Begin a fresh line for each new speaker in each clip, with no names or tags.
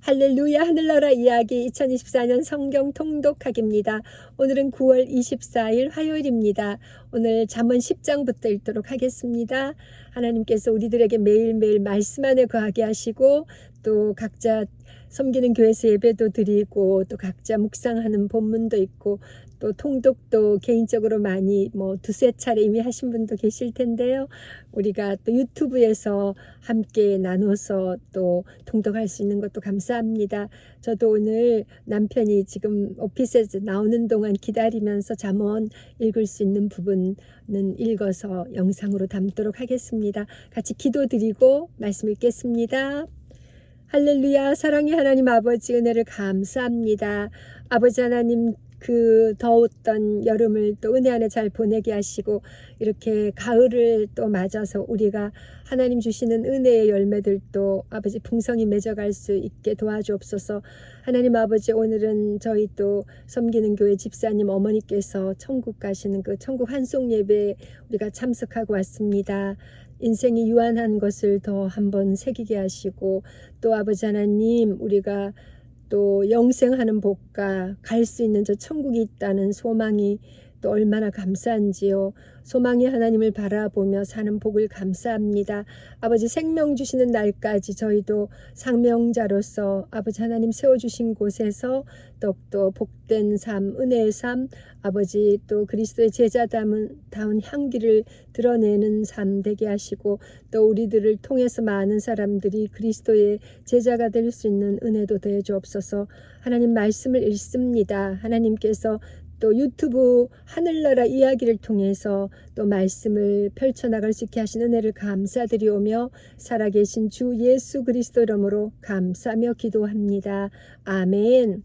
할렐루야 하늘나라 이야기 2024년 성경 통독하기입니다. 오늘은 9월 24일 화요일입니다. 오늘 잠언 10장부터 읽도록 하겠습니다. 하나님께서 우리들에게 매일매일 말씀 안에 거하게 하시고 또 각자 섬기는 교회에서 예배도 드리고 또 각자 묵상하는 본문도 있고 또 통독도 개인적으로 많이 두세 차례 이미 하신 분도 계실 텐데요. 우리가 또 유튜브에서 함께 나눠서 또 통독할 수 있는 것도 감사합니다. 저도 오늘 남편이 지금 오피스에서 나오는 동안 기다리면서 잠언 읽을 수 있는 부분은 읽어서 영상으로 담도록 하겠습니다. 같이 기도드리고 말씀 읽겠습니다. 할렐루야. 사랑의 하나님 아버지 은혜를 감사합니다. 아버지 하나님 그 더웠던 여름을 또 은혜 안에 잘 보내게 하시고 이렇게 가을을 또 맞아서 우리가 하나님 주시는 은혜의 열매들도 아버지 풍성히 맺어갈 수 있게 도와주옵소서. 하나님 아버지 오늘은 저희 또 섬기는 교회 집사님 어머니께서 천국 가시는 그 천국 환송 예배에 우리가 참석하고 왔습니다. 인생이 유한한 것을 더 한번 새기게 하시고 또 아버지 하나님 우리가 또 영생하는 복과 갈 수 있는 저 천국이 있다는 소망이 또 얼마나 감사한지요. 소망의 하나님을 바라보며 사는 복을 감사합니다. 아버지 생명 주시는 날까지 저희도 상명자로서 아버지 하나님 세워주신 곳에서 더욱더 복된 삶, 은혜의 삶, 아버지 또 그리스도의 제자다운 향기를 드러내는 삶 되게 하시고 또 우리들을 통해서 많은 사람들이 그리스도의 제자가 될 수 있는 은혜도 더해 주옵소서. 하나님 말씀을 읽습니다. 하나님께서 또 유튜브 하늘나라 이야기를 통해서 또 말씀을 펼쳐나갈 수 있게 하신 은혜를 감사드리오며 살아계신 주 예수 그리스도 이름으로 감사하며 기도합니다. 아멘.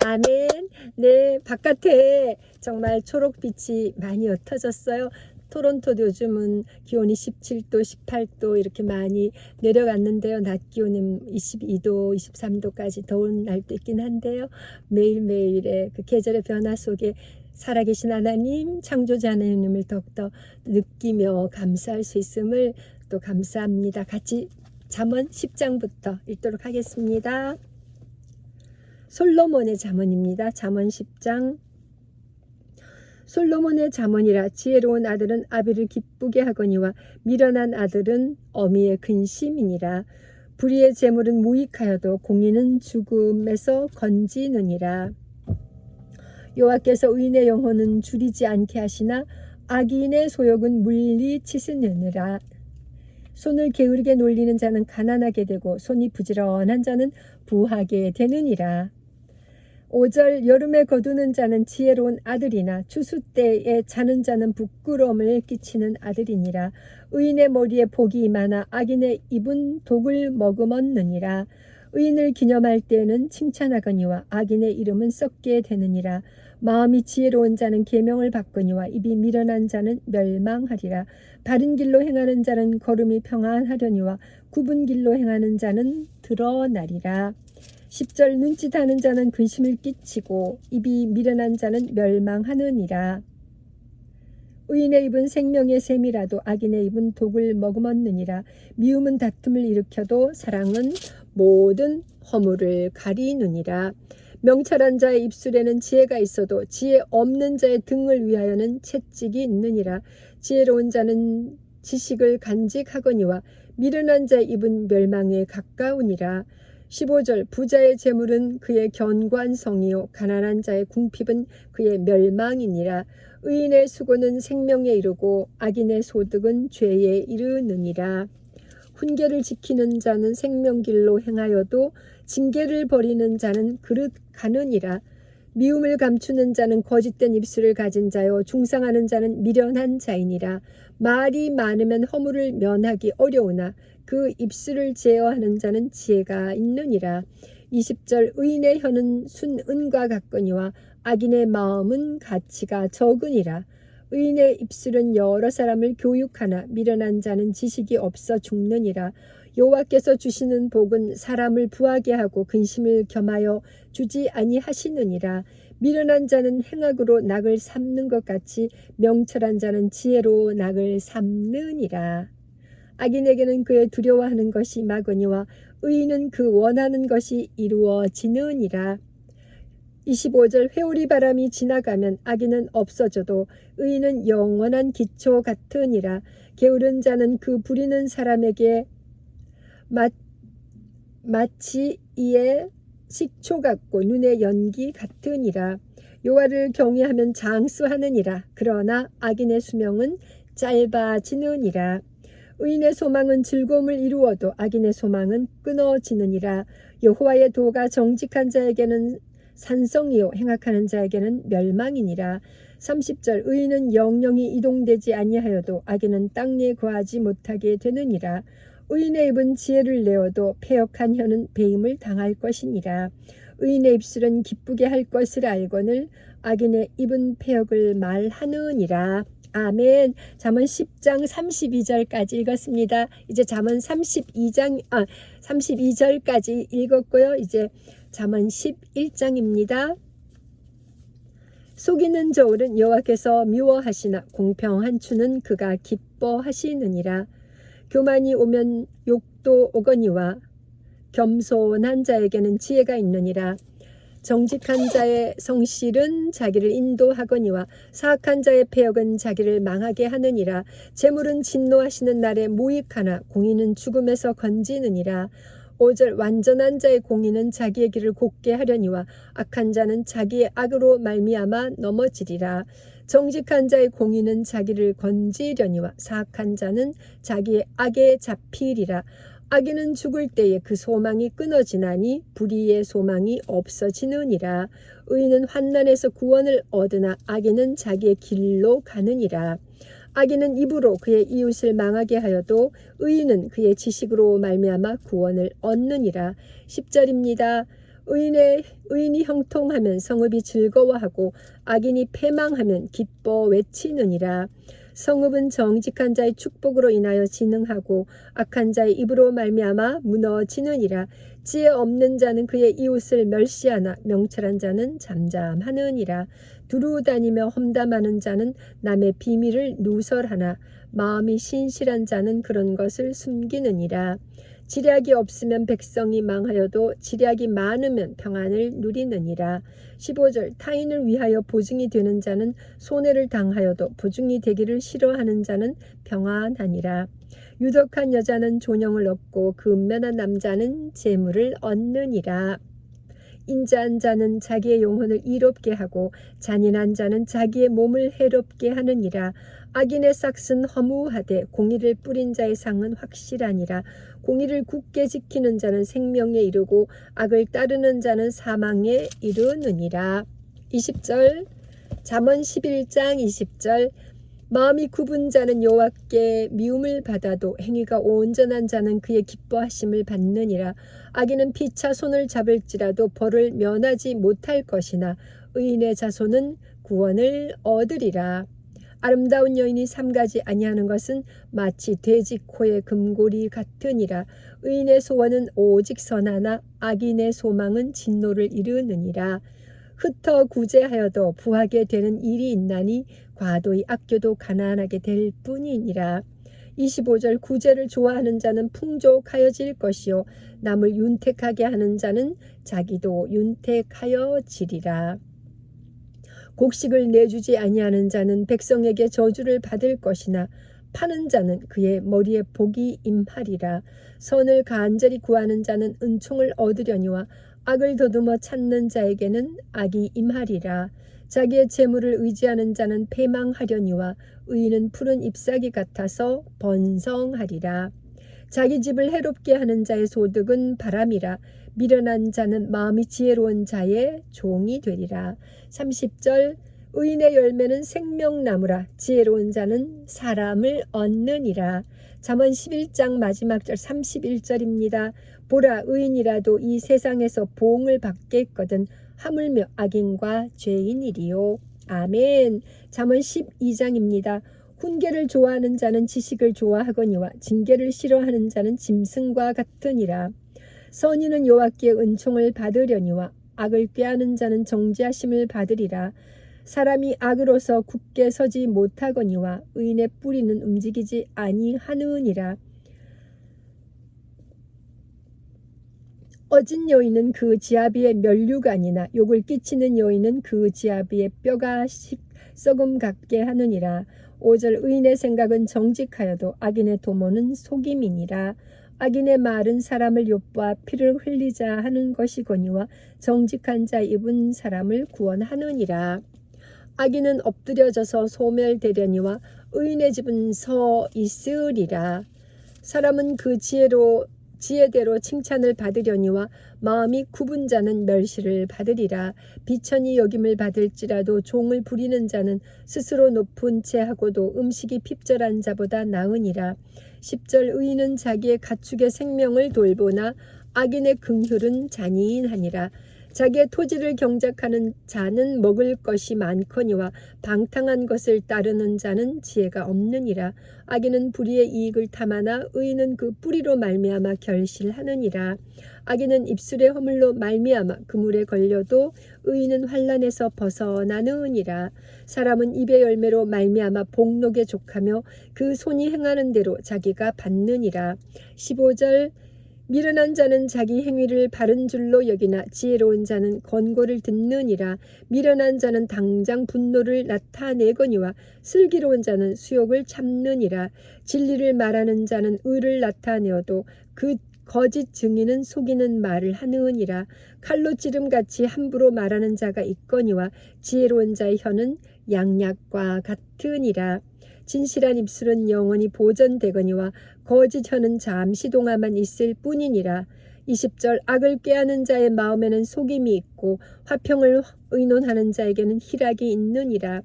아멘. 네, 바깥에 정말 초록빛이 많이 옅어졌어요. 토론토도 요즘은 기온이 17도, 18도 이렇게 많이 내려갔는데요. 낮 기온은 22도, 23도까지 더운 날도 있긴 한데요. 매일매일의 그 계절의 변화 속에 살아계신 하나님, 창조자 하나님을 더욱더 느끼며 감사할 수 있음을 또 감사합니다. 같이 잠언 10장부터 읽도록 하겠습니다. 솔로몬의 잠언입니다. 잠언 10장. 솔로몬의 잠언이라 지혜로운 아들은 아비를 기쁘게 하거니와 미련한 아들은 어미의 근심이니라. 불의의 재물은 무익하여도 공의는 죽음에서 건지느니라. 여호와께서 의인의 영혼은 줄이지 않게 하시나 악인의 소욕은 물리치시느니라. 손을 게으르게 놀리는 자는 가난하게 되고 손이 부지런한 자는 부하게 되느니라. 5절 여름에 거두는 자는 지혜로운 아들이나 추수 때에 자는 자는 부끄러움을 끼치는 아들이니라. 의인의 머리에 복이 많아 악인의 입은 독을 머금었느니라. 의인을 기념할 때에는 칭찬하거니와 악인의 이름은 썩게 되느니라. 마음이 지혜로운 자는 계명을 받거니와 입이 미련한 자는 멸망하리라. 바른 길로 행하는 자는 걸음이 평안하려니와 굽은 길로 행하는 자는 드러나리라. 10절 눈짓하는 자는 근심을 끼치고 입이 미련한 자는 멸망하느니라. 의인의 입은 생명의 샘이라도 악인의 입은 독을 머금었느니라. 미움은 다툼을 일으켜도 사랑은 모든 허물을 가리느니라. 명철한 자의 입술에는 지혜가 있어도 지혜 없는 자의 등을 위하여는 채찍이 있느니라. 지혜로운 자는 지식을 간직하거니와 미련한 자의 입은 멸망에 가까우니라. 15절 부자의 재물은 그의 견관성이요 가난한 자의 궁핍은 그의 멸망이니라. 의인의 수고는 생명에 이르고 악인의 소득은 죄에 이르느니라. 훈계를 지키는 자는 생명길로 행하여도 징계를 버리는 자는 그릇 가느니라. 미움을 감추는 자는 거짓된 입술을 가진 자요 중상하는 자는 미련한 자이니라. 말이 많으면 허물을 면하기 어려우나 그 입술을 제어하는 자는 지혜가 있느니라. 20절 의인의 혀는 순은과 같거니와 악인의 마음은 가치가 적으니라. 의인의 입술은 여러 사람을 교육하나 미련한 자는 지식이 없어 죽느니라. 여호와께서 주시는 복은 사람을 부하게 하고 근심을 겸하여 주지 아니하시느니라. 미련한 자는 행악으로 낙을 삼는 것 같이 명철한 자는 지혜로 낙을 삼느니라. 악인에게는 그의 두려워하는 것이 막으니와 의인은 그 원하는 것이 이루어지느니라. 25절 회오리 바람이 지나가면 악인은 없어져도 의인은 영원한 기초 같으니라. 게으른 자는 그 부리는 사람에게 마치 이에 식초 같고 눈의 연기 같으니라. 여호와를 경외하면 장수하느니라. 그러나 악인의 수명은 짧아지느니라. 의인의 소망은 즐거움을 이루어도 악인의 소망은 끊어지느니라. 여호와의 도가 정직한 자에게는 산성이요 행악하는 자에게는 멸망이니라. 30절 의인은 영영이 이동되지 아니하여도 악인은 땅에 거하지 못하게 되느니라. 의인의 입은 지혜를 내어도 패역한 혀는 배임을 당할 것이니라. 의인의 입술은 기쁘게 할 것을 알거늘 악인의 입은 패역을 말하느니라. 아멘. 잠언 10장 32절까지 읽었습니다. 이제 잠언 32절까지 읽었고요. 이제 잠언 11장입니다. 속이는 저울은 여호와께서 미워하시나 공평한 추는 그가 기뻐하시느니라. 교만이 오면 욕도 오거니와 겸손한 자에게는 지혜가 있느니라. 정직한 자의 성실은 자기를 인도하거니와 사악한 자의 패역은 자기를 망하게 하느니라. 재물은 진노하시는 날에 무익하나 공의는 죽음에서 건지느니라. 5절 완전한 자의 공의는 자기의 길을 곱게 하려니와 악한 자는 자기의 악으로 말미암아 넘어지리라. 정직한 자의 공의는 자기를 건지려니와 사악한 자는 자기의 악에 잡히리라. 악인은 죽을 때에 그 소망이 끊어지나니 불의의 소망이 없어지느니라. 의인은 환난에서 구원을 얻으나 악인은 자기의 길로 가느니라. 악인은 입으로 그의 이웃을 망하게 하여도 의인은 그의 지식으로 말미암아 구원을 얻느니라. 10절입니다. 의인이 형통하면 성읍이 즐거워하고 악인이 패망하면 기뻐 외치느니라. 성읍은 정직한 자의 축복으로 인하여 진흥하고 악한 자의 입으로 말미암아 무너지느니라. 지혜 없는 자는 그의 이웃을 멸시하나 명철한 자는 잠잠하느니라. 두루 다니며 험담하는 자는 남의 비밀을 누설하나 마음이 신실한 자는 그런 것을 숨기느니라. 지략이 없으면 백성이 망하여도 지략이 많으면 평안을 누리느니라. 15절 타인을 위하여 보증이 되는 자는 손해를 당하여도 보증이 되기를 싫어하는 자는 평안하니라. 유덕한 여자는 존영을 얻고 그 은면한 남자는 재물을 얻느니라. 인자한 자는 자기의 영혼을 이롭게 하고 잔인한 자는 자기의 몸을 해롭게 하느니라. 악인의 싹은 허무하되 공의를 뿌린 자의 상은 확실하니라. 공의를 굳게 지키는 자는 생명에 이르고 악을 따르는 자는 사망에 이르느니라. 20절 잠언 11장 20절 마음이 굽은 자는 여호와께 미움을 받아도 행위가 온전한 자는 그의 기뻐하심을 받느니라. 악인은 피차 손을 잡을지라도 벌을 면하지 못할 것이나 의인의 자손은 구원을 얻으리라. 아름다운 여인이 삼가지 아니하는 것은 마치 돼지 코의 금고리 같으니라. 의인의 소원은 오직 선하나 악인의 소망은 진노를 이르느니라. 흩어 구제하여도 부하게 되는 일이 있나니 과도히 아껴도 가난하게 될 뿐이니라. 25절 구제를 좋아하는 자는 풍족하여질 것이요 남을 윤택하게 하는 자는 자기도 윤택하여지리라. 곡식을 내주지 아니하는 자는 백성에게 저주를 받을 것이나 파는 자는 그의 머리에 복이 임하리라. 선을 간절히 구하는 자는 은총을 얻으려니와 악을 더듬어 찾는 자에게는 악이 임하리라. 자기의 재물을 의지하는 자는 패망하려니와 의인은 푸른 잎사귀 같아서 번성하리라. 자기 집을 해롭게 하는 자의 소득은 바람이라. 미련한 자는 마음이 지혜로운 자의 종이 되리라. 30절 의인의 열매는 생명나무라. 지혜로운 자는 사람을 얻느니라. 잠언 11장 마지막 절 31절입니다. 보라 의인이라도 이 세상에서 보응을 받겠거든 하물며 악인과 죄인이리요. 아멘. 잠언 12장입니다. 훈계를 좋아하는 자는 지식을 좋아하거니와 징계를 싫어하는 자는 짐승과 같으니라. 선인은 여호와께 은총을 받으려니와 악을 꾀하는 자는 정죄하심을 받으리라. 사람이 악으로서 굳게 서지 못하거니와 의인의 뿌리는 움직이지 아니하느니라. 어진 여인은 그 지아비의 면류관이나 욕을 끼치는 여인은 그 지아비의 뼈가 썩음 같게 하느니라. 5절 의인의 생각은 정직하여도 악인의 도모는 속임이니라. 악인의 말은 사람을 욥보아 피를 흘리자 하는 것이거니와 정직한 자 입은 사람을 구원하느니라. 악인은 엎드려져서 소멸되려니와 의인의 집은 서 있으리라. 사람은 그 지혜대로 칭찬을 받으려니와 마음이 굽은 자는 멸시를 받으리라. 비천이 여김을 받을지라도 종을 부리는 자는 스스로 높은 채 하고도 음식이 핍절한 자보다 나으니라. 10절 의인은 자기의 가축의 생명을 돌보나 악인의 긍휼은 잔인하니라. 자기의 토지를 경작하는 자는 먹을 것이 많거니와 방탕한 것을 따르는 자는 지혜가 없느니라. 악인은 불의의 이익을 탐하나 의인은 그 뿌리로 말미암아 결실하느니라. 악인은 입술의 허물로 말미암아 그물에 걸려도 의인은 환난에서 벗어나느니라. 사람은 입의 열매로 말미암아 복록에 족하며 그 손이 행하는 대로 자기가 받느니라. 15절 미련한 자는 자기 행위를 바른 줄로 여기나 지혜로운 자는 권고를 듣느니라. 미련한 자는 당장 분노를 나타내거니와 슬기로운 자는 수욕을 참느니라. 진리를 말하는 자는 의를 나타내어도 그 거짓 증인은 속이는 말을 하느니라. 칼로 찌름같이 함부로 말하는 자가 있거니와 지혜로운 자의 혀는 양약과 같으니라. 진실한 입술은 영원히 보존되거니와 거짓 혀는 잠시 동안만 있을 뿐이니라. 20절 악을 꾀하는 자의 마음에는 속임이 있고 화평을 의논하는 자에게는 희락이 있느니라.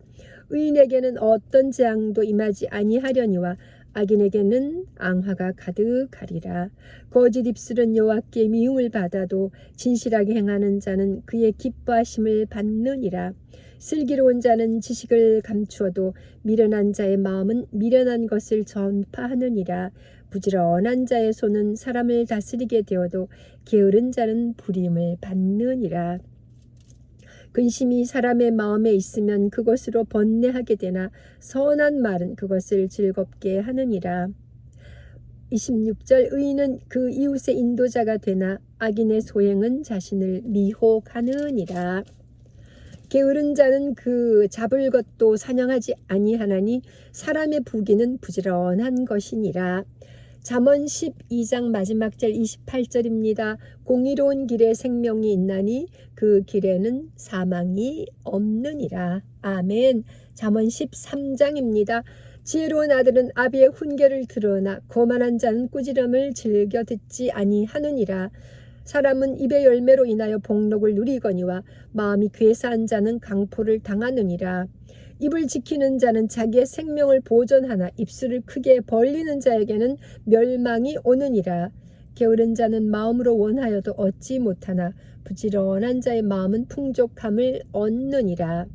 의인에게는 어떤 재앙도 임하지 아니하려니와 악인에게는 앙화가 가득하리라. 거짓 입술은 여호와께 미움을 받아도 진실하게 행하는 자는 그의 기뻐하심을 받느니라. 슬기로운 자는 지식을 감추어도 미련한 자의 마음은 미련한 것을 전파하느니라. 부지런한 자의 손은 사람을 다스리게 되어도 게으른 자는 부림을 받느니라. 근심이 사람의 마음에 있으면 그것으로 번뇌하게 되나 선한 말은 그것을 즐겁게 하느니라. 26절 의인은 그 이웃의 인도자가 되나 악인의 소행은 자신을 미혹하느니라. 게으른 자는 그 잡을 것도 사냥하지 아니하나니 사람의 부귀는 부지런한 것이니라. 잠언 12장 마지막 절 28절입니다. 공의로운 길에 생명이 있나니 그 길에는 사망이 없느니라. 아멘. 잠언 13장입니다. 지혜로운 아들은 아비의 훈계를 들으나 거만한 자는 꾸지람을 즐겨 듣지 아니하느니라. 사람은 입의 열매로 인하여 복록을 누리거니와 마음이 괴사한 자는 강포를 당하느니라. 입을 지키는 자는 자기의 생명을 보존하나 입술을 크게 벌리는 자에게는 멸망이 오느니라. 게으른 자는 마음으로 원하여도 얻지 못하나 부지런한 자의 마음은 풍족함을 얻느니라.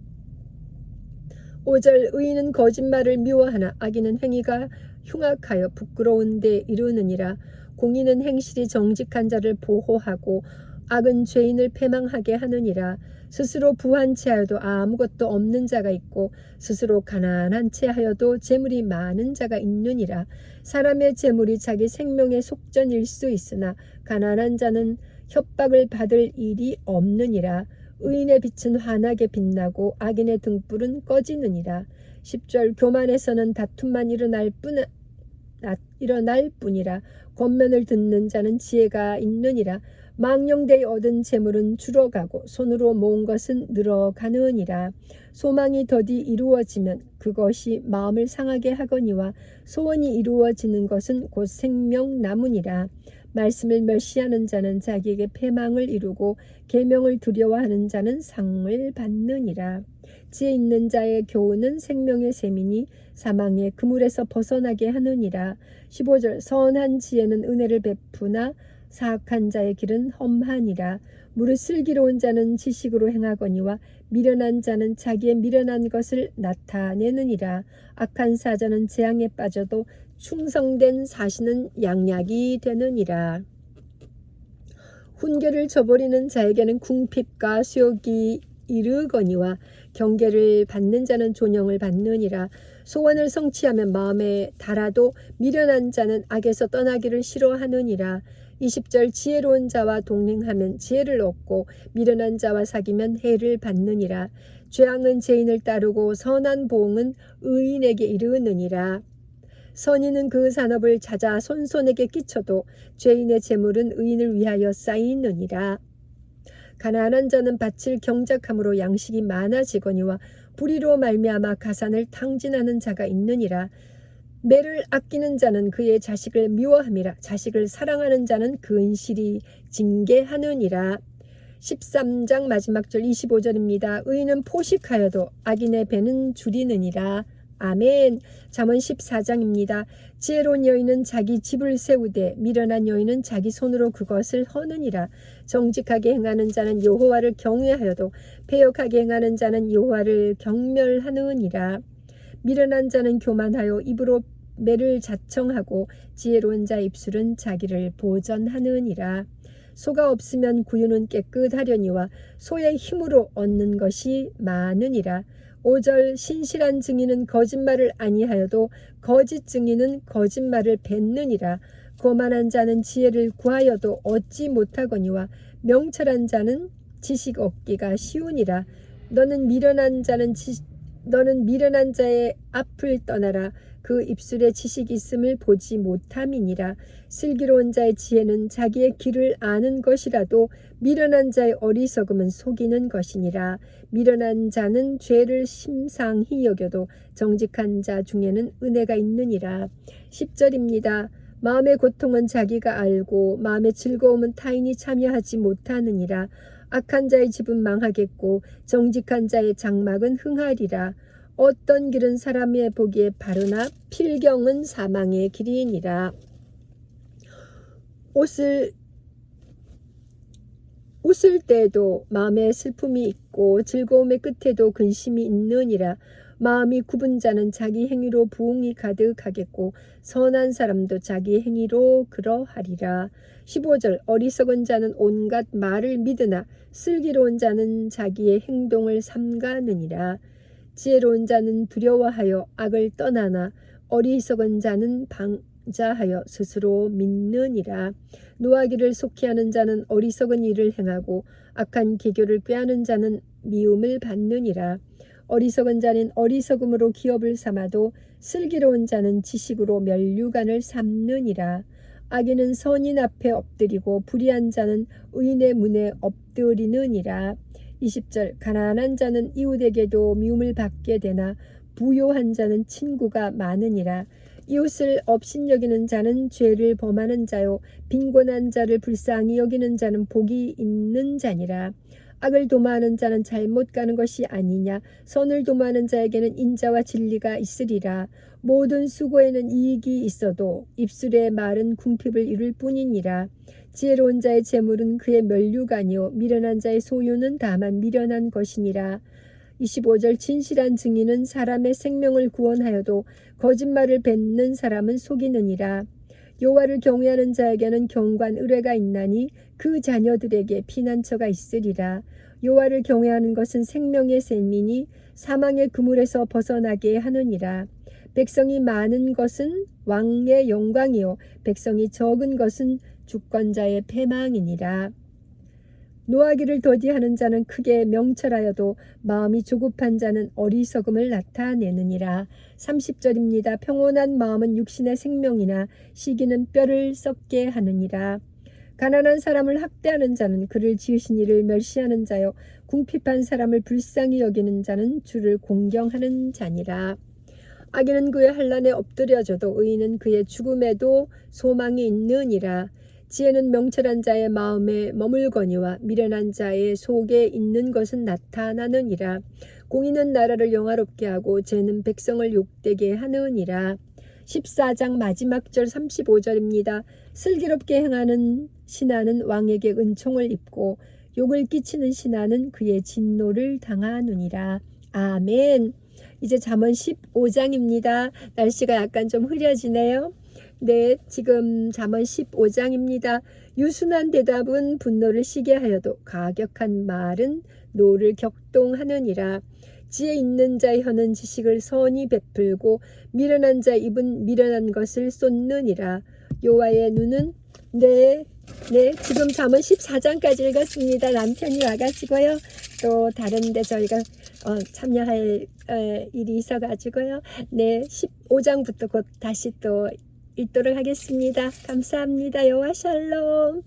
5절 의인은 거짓말을 미워하나 악인은 행위가 흉악하여 부끄러운 데 이르느니라. 공의는 행실이 정직한 자를 보호하고 악은 죄인을 패망하게 하느니라. 스스로 부한 채하여도 아무것도 없는 자가 있고 스스로 가난한 채하여도 재물이 많은 자가 있느니라. 사람의 재물이 자기 생명의 속전일 수 있으나 가난한 자는 협박을 받을 일이 없느니라. 의인의 빛은 환하게 빛나고 악인의 등불은 꺼지느니라. 10절 교만에서는 다툼만 일어날 뿐이라. 권면을 듣는 자는 지혜가 있느니라. 망령되이 얻은 재물은 줄어가고 손으로 모은 것은 늘어가느니라. 소망이 더디 이루어지면 그것이 마음을 상하게 하거니와 소원이 이루어지는 것은 곧 생명나무니라. 말씀을 멸시하는 자는 자기에게 패망을 이루고 계명을 두려워하는 자는 상을 받느니라. 지혜 있는 자의 교훈은 생명의 셈이니 사망의 그물에서 벗어나게 하느니라. 15절 선한 지혜는 은혜를 베푸나 사악한 자의 길은 험하니라. 무릇 슬기로운 자는 지식으로 행하거니와 미련한 자는 자기의 미련한 것을 나타내느니라. 악한 사자는 재앙에 빠져도 충성된 사신은 양약이 되느니라. 훈계를 저버리는 자에게는 궁핍과 수욕이 이르거니와 경계를 받는 자는 존영을 받느니라. 소원을 성취하면 마음에 달아도 미련한 자는 악에서 떠나기를 싫어하느니라. 20절 지혜로운 자와 동행하면 지혜를 얻고 미련한 자와 사귀면 해를 받느니라. 죄악은 죄인을 따르고 선한 보응은 의인에게 이르느니라. 선인은 그 산업을 찾아 손손에게 끼쳐도 죄인의 재물은 의인을 위하여 쌓이느니라. 가난한 자는 밭을 경작함으로 양식이 많아지거니와 불의로 말미암아 가산을 탕진하는 자가 있느니라. 매를 아끼는 자는 그의 자식을 미워함이라. 자식을 사랑하는 자는 근실이 징계하느니라. 13장 마지막 절 25절입니다. 의인은 포식하여도 악인의 배는 줄이느니라. 아멘. 잠언 14장입니다. 지혜로운 여인은 자기 집을 세우되 미련한 여인은 자기 손으로 그것을 허느니라. 정직하게 행하는 자는 여호와를 경외하여도 패역하게 행하는 자는 여호와를 경멸하느니라. 미련한 자는 교만하여 입으로 매를 자청하고 지혜로운 자 입술은 자기를 보전하느니라. 소가 없으면 구유는 깨끗하려니와 소의 힘으로 얻는 것이 많으니라. 5절 신실한 증인은 거짓말을 아니하여도 거짓 증인은 거짓말을 뱉느니라. 거만한 자는 지혜를 구하여도 얻지 못하거니와 명철한 자는 지식 얻기가 쉬우니라. 너는 미련한 자의 앞을 떠나라. 그 입술에 지식이 있음을 보지 못함이니라. 슬기로운 자의 지혜는 자기의 길을 아는 것이라도 미련한 자의 어리석음은 속이는 것이니라. 미련한 자는 죄를 심상히 여겨도 정직한 자 중에는 은혜가 있느니라. 10절입니다. 마음의 고통은 자기가 알고 마음의 즐거움은 타인이 참여하지 못하느니라. 악한 자의 집은 망하겠고 정직한 자의 장막은 흥하리라. 어떤 길은 사람의 보기에 바르나 필경은 사망의 길이니라. 웃을 때에도 마음에 슬픔이 있고 즐거움의 끝에도 근심이 있느니라. 마음이 굽은 자는 자기 행위로 부흥이 가득하겠고 선한 사람도 자기 행위로 그러하리라. 15절 어리석은 자는 온갖 말을 믿으나 슬기로운 자는 자기의 행동을 삼가느니라. 지혜로운 자는 두려워하여 악을 떠나나 어리석은 자는 방자하여 스스로 믿느니라. 노하기를 속히 하는 자는 어리석은 일을 행하고 악한 계교를 꾀하는 자는 미움을 받느니라. 어리석은 자는 어리석음으로 기업을 삼아도 슬기로운 자는 지식으로 면류관을 삼느니라. 악인은 선인 앞에 엎드리고 불의한 자는 의인의 문에 엎드리느니라. 20절 가난한 자는 이웃에게도 미움을 받게 되나 부요한 자는 친구가 많으니라. 이웃을 업신여기는 자는 죄를 범하는 자요 빈곤한 자를 불쌍히 여기는 자는 복이 있는 자니라. 악을 도모하는 자는 잘못 가는 것이 아니냐. 선을 도모하는 자에게는 인자와 진리가 있으리라. 모든 수고에는 이익이 있어도 입술의 말은 궁핍을 이룰 뿐이니라. 지혜로운 자의 재물은 그의 면류관이요 미련한 자의 소유는 다만 미련한 것이니라. 25절 진실한 증인은 사람의 생명을 구원하여도 거짓말을 뱉는 사람은 속이느니라. 여호와를 경외하는 자에게는 경관 의뢰가 있나니 그 자녀들에게 피난처가 있으리라. 여호와를 경외하는 것은 생명의 셈이니 사망의 그물에서 벗어나게 하느니라. 백성이 많은 것은 왕의 영광이요 백성이 적은 것은 주권자의 패망이니라. 노하기를 더디하는 자는 크게 명철하여도 마음이 조급한 자는 어리석음을 나타내느니라. 30절입니다. 평온한 마음은 육신의 생명이나 시기는 뼈를 썩게 하느니라. 가난한 사람을 학대하는 자는 그를 지으신 이를 멸시하는 자요 궁핍한 사람을 불쌍히 여기는 자는 주를 공경하는 자니라. 악인은 그의 환난에 엎드려져도 의인은 그의 죽음에도 소망이 있느니라. 지혜는 명철한 자의 마음에 머물거니와 미련한 자의 속에 있는 것은 나타나느니라. 공의는 나라를 영화롭게 하고 죄는 백성을 욕되게 하느니라. 14장 마지막 절 35절입니다. 슬기롭게 행하는 신하는 왕에게 은총을 입고 욕을 끼치는 신하는 그의 진노를 당하느니라. 아멘. 이제 잠언 15장입니다. 날씨가 약간 좀 흐려지네요. 네, 지금 잠언 15장입니다. 유순한 대답은 분노를 시게 하여도 가격한 말은 노를 격동하느니라. 지혜 있는 자의 혀는 지식을 선히 베풀고 미련한 자의 입은 미련한 것을 쏟느니라. 여호와의 눈은 내 네, 지금 잠언 14장까지 읽었습니다. 남편이 와가지고요. 또 다른데 저희가 참여할 일이 있어가지고요. 네, 15장부터 곧 다시 또 읽도록 하겠습니다. 감사합니다. 여호와 샬롬.